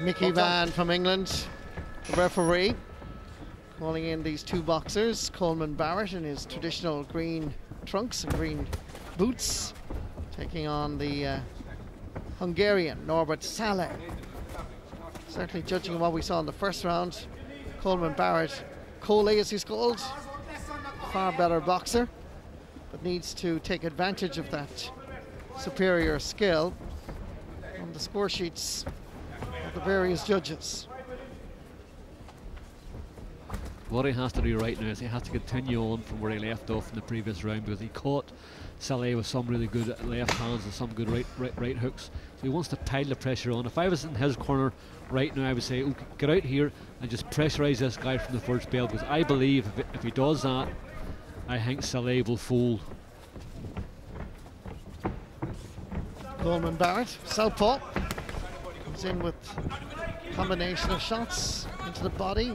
Mickey Van from England, the referee, calling in these two boxers. Coleman Barrett in his traditional green trunks and green boots, taking on the Hungarian Norbert Sallai. Certainly, judging on what we saw in the first round, Coleman Barrett, Cole as he's called, far better boxer, but needs to take advantage of that superior skill on the score sheets of the various judges. What he has to do right now is he has to continue on from where he left off in the previous round, because he caught Sallai with some really good left hands and some good right hooks. So he wants to pile the pressure on. If I was in his corner right now, I would say, okay, get out here and just pressurise this guy from the first bell, because I believe if he does that, I think Sallai will fold. Coleman Barrett, southpaw, comes in with a combination of shots into the body.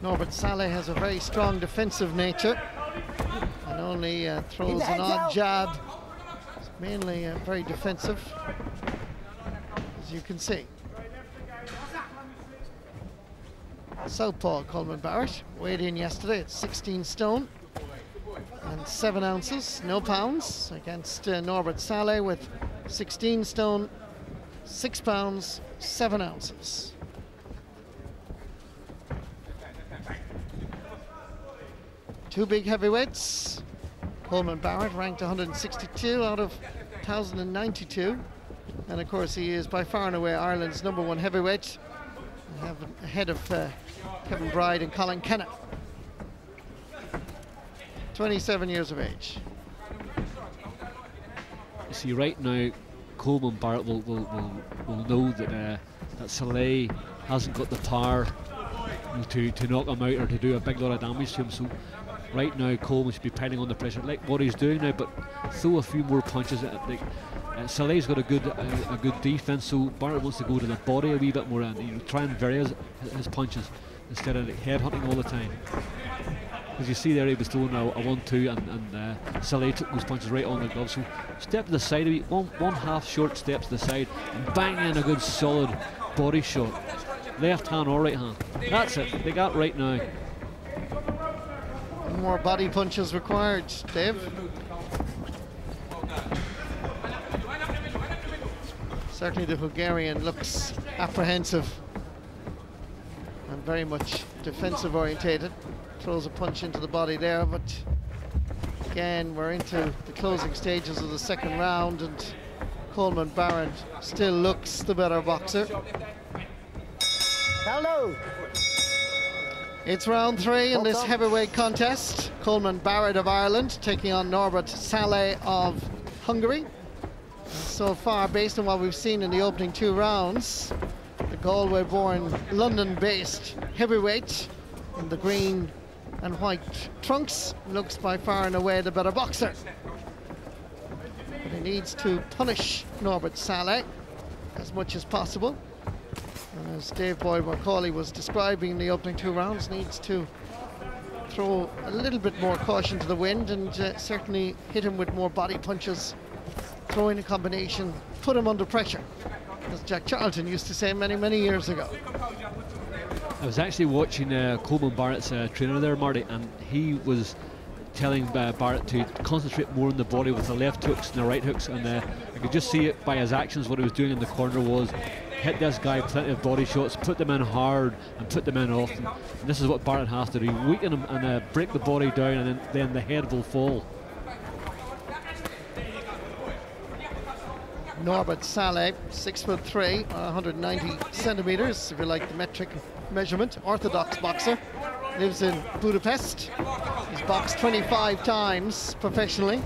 Norbert Sallai has a very strong defensive nature and only throws an odd jab. It's mainly very defensive, as you can see. Southpaw Coleman Barrett weighed in yesterday at 16 stone and 7 ounces, no pounds, against Norbert Sallai with 16 stone, 6 pounds, 7 ounces. Two big heavyweights. Coleman Barrett ranked 162 out of 1,092. And of course he is by far and away Ireland's #1 heavyweight, ahead of Kevin Bride and Colin Kenna. 27 years of age. You see, right now Coleman Barrett will know that that Sallai hasn't got the power to knock him out or to do a big lot of damage to him. So right now Coleman should be piling on the pressure like what he's doing now, but throw a few more punches. Sallai's got a good defense, so Barrett wants to go to the body a wee bit more and try and vary his punches instead of head hunting all the time. As you see there, he was throwing a 1-2 and Sallai took those punches right on the glove. So step to the side a wee, one half short step to the side and bang in a good solid body shot. Left hand or right hand. That's it, they got right now. More body punches required, Dave. Certainly the Hungarian looks apprehensive and very much defensive orientated. Throws a punch into the body there, but again we're into the closing stages of the second round and Coleman Barrett still looks the better boxer. Hello. It's round 3 in this heavyweight contest. Coleman Barrett of Ireland taking on Norbert Sallai of Hungary. So far, based on what we've seen in the opening 2 rounds, the Galway-born, London-based heavyweight in the green and white trunks looks by far and away the better boxer. But he needs to punish Norbert Sallai as much as possible. And as Dave Boyd-Macaulay was describing in the opening 2 rounds, needs to throw a little bit more caution to the wind and certainly hit him with more body punches, throw in a combination, put him under pressure, as Jack Charlton used to say many, many years ago. I was actually watching Coleman Barrett's trainer there, Marty, and he was telling Barrett to concentrate more on the body with the left hooks and the right hooks, and I could just see it by his actions. What he was doing in the corner was hit this guy plenty of body shots, put them in hard and put them in often. And this is what Barrett has to do, weaken him and break the body down, and then the head will fall. Norbert Sallai, 6'3", 190 centimeters, if you like the metric measurement, orthodox boxer, lives in Budapest. He's boxed 25 times professionally.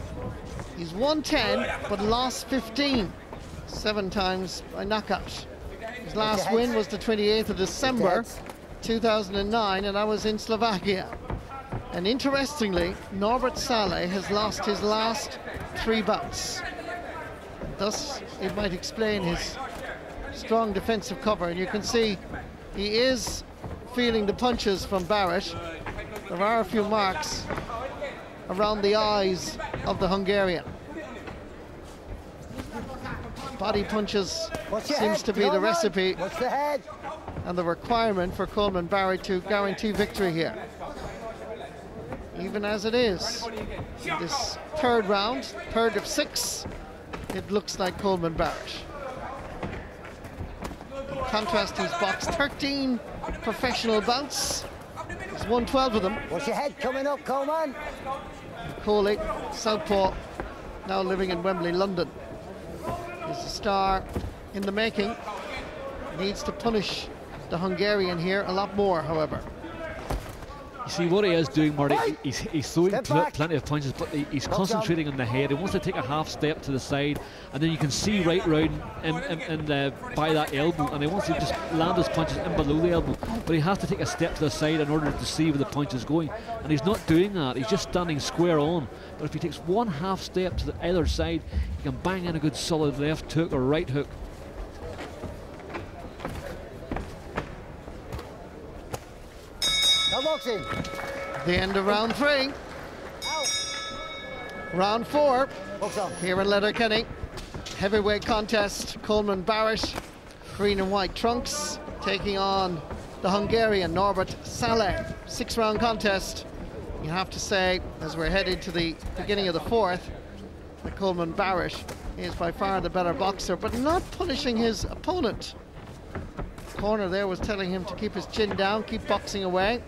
He's won 10, but lost 15, 7 times by knockout. His last win was the 28th of December 2009, and that was in Slovakia. And interestingly, Norbert Sallai has lost his last 3 bouts. Thus, it might explain his strong defensive cover. And you can see he is feeling the punches from Barrett. There are a few marks around the eyes of the Hungarian. Body punches seems to be the recipe and the requirement for Coleman Barrett to guarantee victory here. Even as it is, in this third round, third of 6, it looks like Coleman Barrett. In contrast, he's boxed 13 professional bouts. He's won 12 of them. What's your head coming up, Coleman? Coley, southpaw, now living in Wembley, London. He's a star in the making. Needs to punish the Hungarian here a lot more, however. You see what he is doing, Marty, he's throwing plenty of punches, but he's concentrating on the head. He wants to take a half step to the side, and then you can see right round by that elbow, and he wants to just land his punches in below the elbow, but he has to take a step to the side in order to see where the punch is going, and he's not doing that. He's just standing square on, but if he takes one half step to the other side, he can bang in a good solid left hook or right hook. The end of round 3. Round 4 here in Letterkenny. Heavyweight contest. Coleman Barrett, green and white trunks, taking on the Hungarian Norbert Sallai. 6-round contest. You have to say, as we're headed to the beginning of the 4th, that Coleman Barrett is by far the better boxer, but not punishing his opponent. The corner there was telling him to keep his chin down, keep boxing away.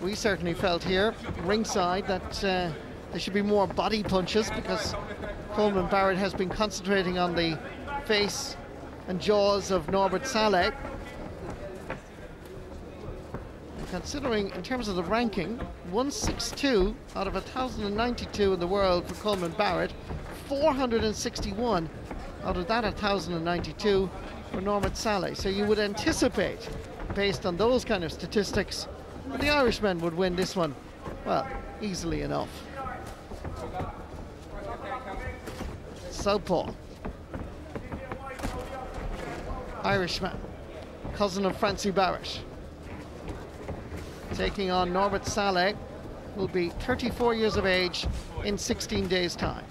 We certainly felt here, ringside, that there should be more body punches, because Coleman Barrett has been concentrating on the face and jaws of Norbert Sallai. Considering, in terms of the ranking, 162 out of 1,092 in the world for Coleman Barrett, 461 out of that 1,092 for Norbert Sallai. So you would anticipate, based on those kind of statistics, that the Irishmen would win this one, well, easily enough. Southpaw. Irishman, cousin of Francie Barrett. Taking on Norbert Sallai, who will be 34 years of age in 16 days' time.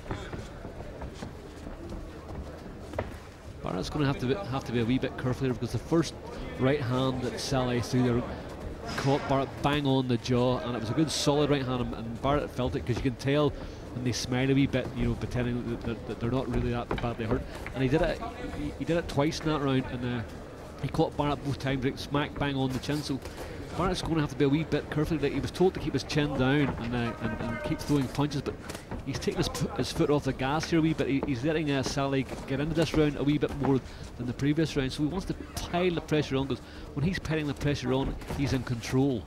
Barrett's going to have to be a wee bit careful here, because the first right hand that Sallai threw there caught Barrett bang on the jaw, and it was a good solid right hand, and Barrett felt it, because you can tell when they smile a wee bit, you know, pretending that they're not really that badly hurt. And he did it twice in that round, and he caught Barrett both times, right, smack bang on the chin. So Barrett's going to have to be a wee bit careful. Like, he was told to keep his chin down and keep throwing punches, but he's taking his foot off the gas here a wee bit. He's letting Sallai get into this round a wee bit more than the previous round, so he wants to pile the pressure on, because when he's piling the pressure on, he's in control.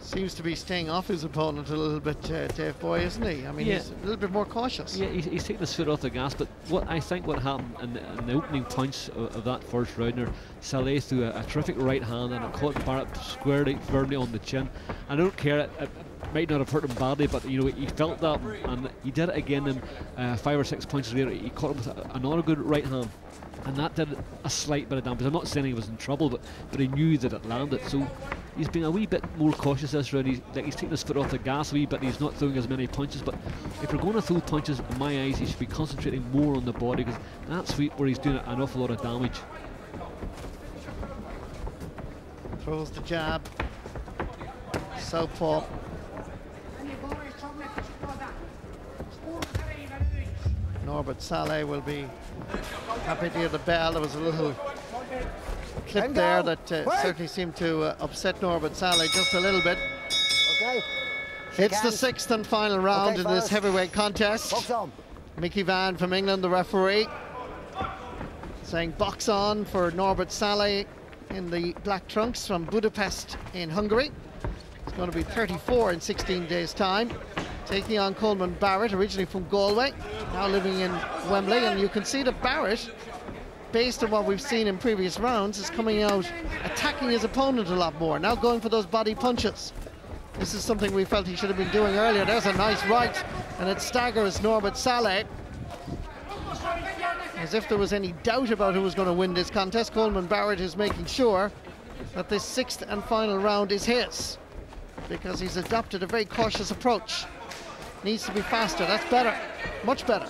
Seems to be staying off his opponent a little bit, Dave Boy, isn't he? I mean, yeah, he's a little bit more cautious. Yeah, he's taking his foot off the gas, but what happened in the opening punch of that first rounder, Sallai threw a terrific right hand, and it caught Barrett squarely, firmly on the chin. I don't care, it might not have hurt him badly, but you know, he felt that, and he did it again in 5 or 6 punches later. He caught him with another good right hand, and that did a slight bit of damage. I'm not saying he was in trouble, but he knew that it landed. So he's been a wee bit more cautious this round. He's taking his foot off the gas a wee bit. He's not throwing as many punches, but if you're going to throw punches, in my eyes, he should be concentrating more on the body, because that's where he's doing an awful lot of damage. Throws the jab. Southpaw. Norbert Sallai will be happy to hear the bell. There was a little clip there that certainly seemed to upset Norbert Sallai just a little bit. Okay. It's the 6th and final round in this heavyweight contest. Mickey Van from England, the referee, saying box on for Norbert Sallai in the black trunks from Budapest in Hungary. He's going to be 34 in 16 days' time. Taking on Coleman Barrett, originally from Galway, now living in Wembley. And you can see that Barrett, based on what we've seen in previous rounds, is coming out attacking his opponent a lot more, now going for those body punches. This is something we felt he should have been doing earlier. There's a nice right, and it staggers Norbert Sallai. As if there was any doubt about who was going to win this contest, Coleman Barrett is making sure that this 6th and final round is his, because he's adopted a very cautious approach. Needs to be faster. That's better. Much better.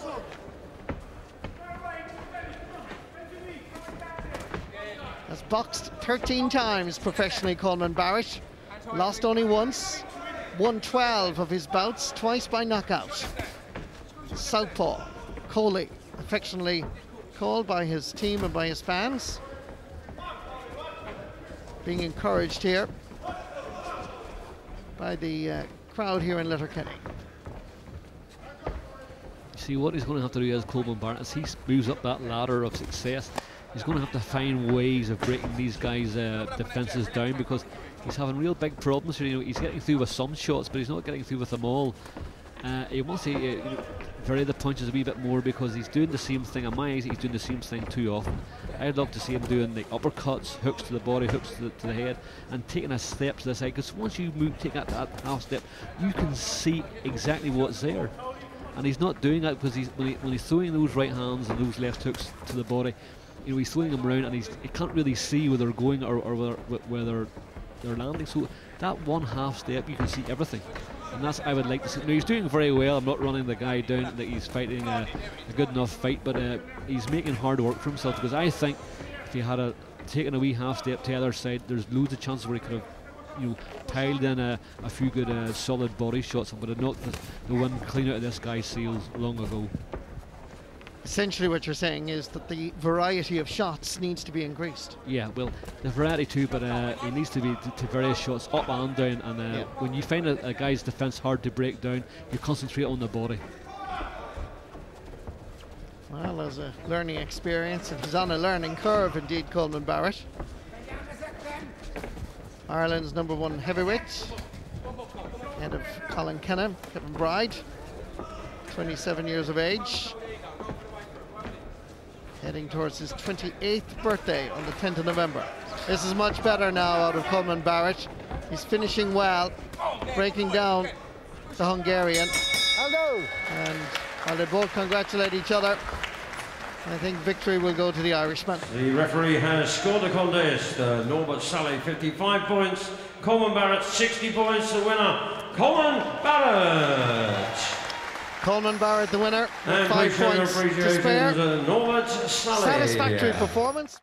Has boxed 13 times professionally, Coleman Barrett. Lost only once. Won 12 of his bouts, twice by knockout. Southpaw, Coley, affectionately called by his team and by his fans. Being encouraged here by the crowd here in Letterkenny. See, what he's going to have to do as Coleman Barrett, as he moves up that ladder of success, he's going to have to find ways of breaking these guys' defences down, because he's having real big problems. You know, he's getting through with some shots, but he's not getting through with them all. He wants to vary the punches a wee bit more, because he's doing the same thing. In my eyes, he's doing the same thing too often. I'd love to see him doing the uppercuts, hooks to the body, hooks to the head, and taking a step to the side. Because once you take that half step, you can see exactly what's there. And he's not doing that, because when he's throwing those right hands and those left hooks to the body, you know, he's throwing them around, and he can't really see where they're going or where they're landing. So that one half step, you can see everything, and that's I would like to see. Now, he's doing very well. I'm not running the guy down that he's fighting a good enough fight, but he's making hard work for himself, because I think if he had taken a wee half step to the other side, there's loads of chances where he could have, you know, piled in a few good solid body shots, and would have knocked the wind clean out of this guy's sails long ago. Essentially what you're saying is that the variety of shots needs to be increased. Yeah, well, the variety too, but it needs to be to various shots up and down, and when you find a guy's defence hard to break down, you concentrate on the body. Well, there's a learning experience, and he's on a learning curve indeed, Coleman Barrett. Ireland's #1 heavyweight, head of Colin Kennan, Kevin Bride, 27 years of age, heading towards his 28th birthday on the 10th of November. This is much better now out of Coleman Barrett. He's finishing well, breaking down the Hungarian. Hello. And while they both congratulate each other, I think victory will go to the Irishman. The referee has scored the contest. Norbert Sallai 55 points, Coleman Barrett 60 points. The winner, Coleman Barrett. Coleman Barrett the winner, with And 5 points to spare. Norbert Sallai. Satisfactory performance.